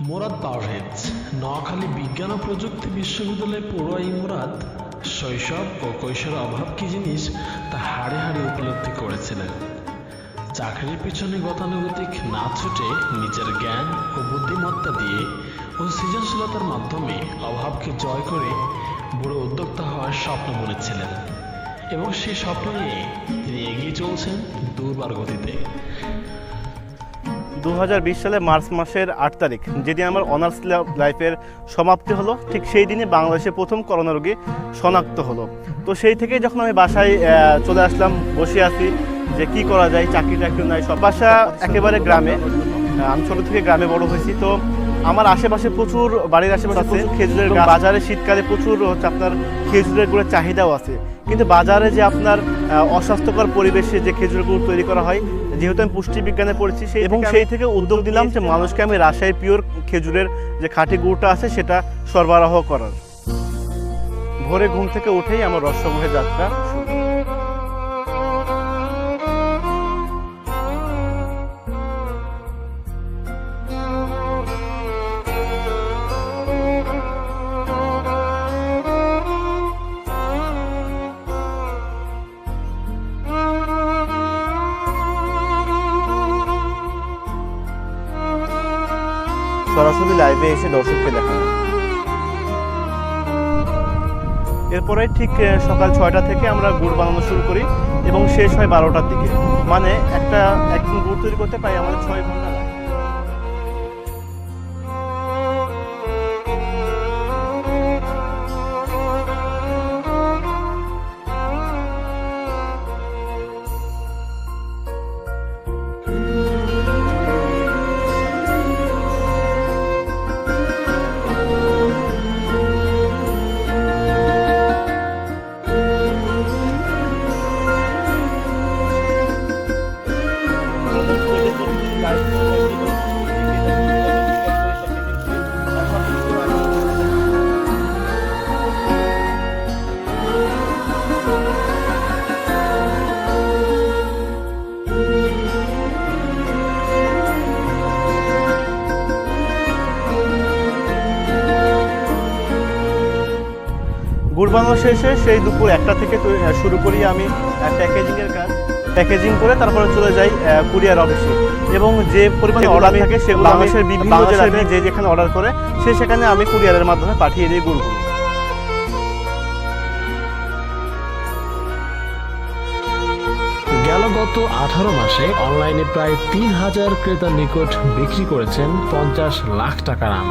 মুরাদ পারভেজ নোয়াখালী বিজ্ঞান ও প্রযুক্তি বিশ্ববিদ্যালয়ের পড়ুয়া মুরাদ শৈশব ও কৈশোরের অভাব কী জিনিস তা হাড়ে হাড়ে উপলব্ধি করেছিলেন। চাকরির পিছনে গতানুগতিক না ছুটে নিজের জ্ঞান ও বুদ্ধিমত্তা দিয়ে ও সৃজনশীলতার মাধ্যমে অভাবকে জয় করে বড় উদ্যোক্তা হওয়ার স্বপ্ন বুনেছিলেন এবং সেই স্বপ্ন নিয়ে তিনি এগিয়ে চলছেন দুর্বার গতিতে। 2020 সালে মার্চ মাসের 8 তারিখ যেদিন আমার অনার্স লাইফের সমাপ্তি হলো, ঠিক সেই দিনে বাংলাদেশে প্রথম করোনা রোগী শনাক্ত হলো। তো সেই থেকে যখন আমি বাসায় চলে আসলাম, বসে আছি যে কি করা যায়, চাকরি টাকরি নাই, সব বাসা একেবারে গ্রামে। আমি ছোট থেকে গ্রামে বড় হয়েছি। তো আমার আশেপাশে প্রচুর, বাড়ির আশেপাশে প্রচুর খেজুরের গাছ, বাজারে শীতকালে প্রচুর আপনার খেজুরের গুড়ের চাহিদাও আছে। কিন্তু বাজারে যে আপনার অস্বাস্থ্যকর পরিবেশে যে খেজুরের গুড় তৈরি করা হয়, যেহেতু আমি পুষ্টি বিজ্ঞানে পড়েছি সেই থেকে উদ্যোগ নিলাম যে মানুষকে আমি রাজশাহীর পিওর খেজুরের যে খাঁটি গুড়টা আছে সেটা সরবরাহ করার। ভোরে ঘুম থেকে উঠেই আমার রস সংগ্রহের যাত্রা শুরু। সরাসরি লাইভে এসে দর্শককে দেখানো। এরপরে ঠিক সকাল 6টা থেকে আমরা গুড় বানানো শুরু করি এবং শেষ হয় 12টার দিকে। মানে একদিন গুড় তৈরি করতে প্রায় আমাদের 6 ঘন্টা লাগে। গুড় বানানো শেষে সেই দুপুর 1টা থেকে শুরু করি আমি প্যাকেজিংয়ের কাজ। প্যাকেজিং করে তারপরে চলে যাই কুরিয়ার অফিসে এবং যে পরিমাণে অর্ডার থাকে সেগুলো বাংলাদেশের বিভিন্ন জেলাতে যে যেখানে অর্ডার করে সেখানে আমি কুরিয়ারের মাধ্যমে পাঠিয়ে দিই গুড়গুলো। গত 18 মাসে অনলাইনে প্রায় 3000 ক্রেতার নিকট বিক্রি করেছেন 50 লাখ টাকার আম,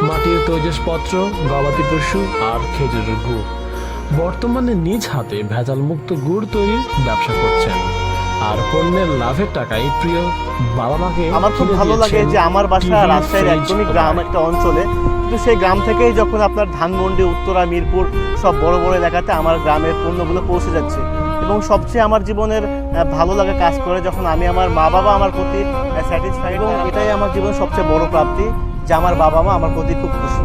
মাটির তৈজসপত্র, গবাদি পশু আর খেজুরের গুড়। বর্তমানে নিজ হাতে ভেজাল মুক্ত গুড় তৈরির ব্যবসা করছেন আর পণ্যের লাভের টাকায় প্রিয় বাবা মাকে। আমার খুব ভালো লাগে যে আমার বাসা রাজশাহীর একদমই গ্রাম একটা অঞ্চলে, কিন্তু সেই গ্রাম থেকেই যখন আপনার ধানমন্ডি, উত্তরা, মিরপুর সব বড় বড় এলাকাতে আমার গ্রামের পণ্যগুলো পৌঁছে যাচ্ছে। এবং সবচেয়ে আমার জীবনের ভালো লাগে কাজ করে যখন আমি আমার মা বাবা আমার প্রতি স্যাটিসফাইড, এবং এটাই আমার জীবনের সবচেয়ে বড় প্রাপ্তি যে আমার বাবা মা আমার প্রতি খুব খুশি।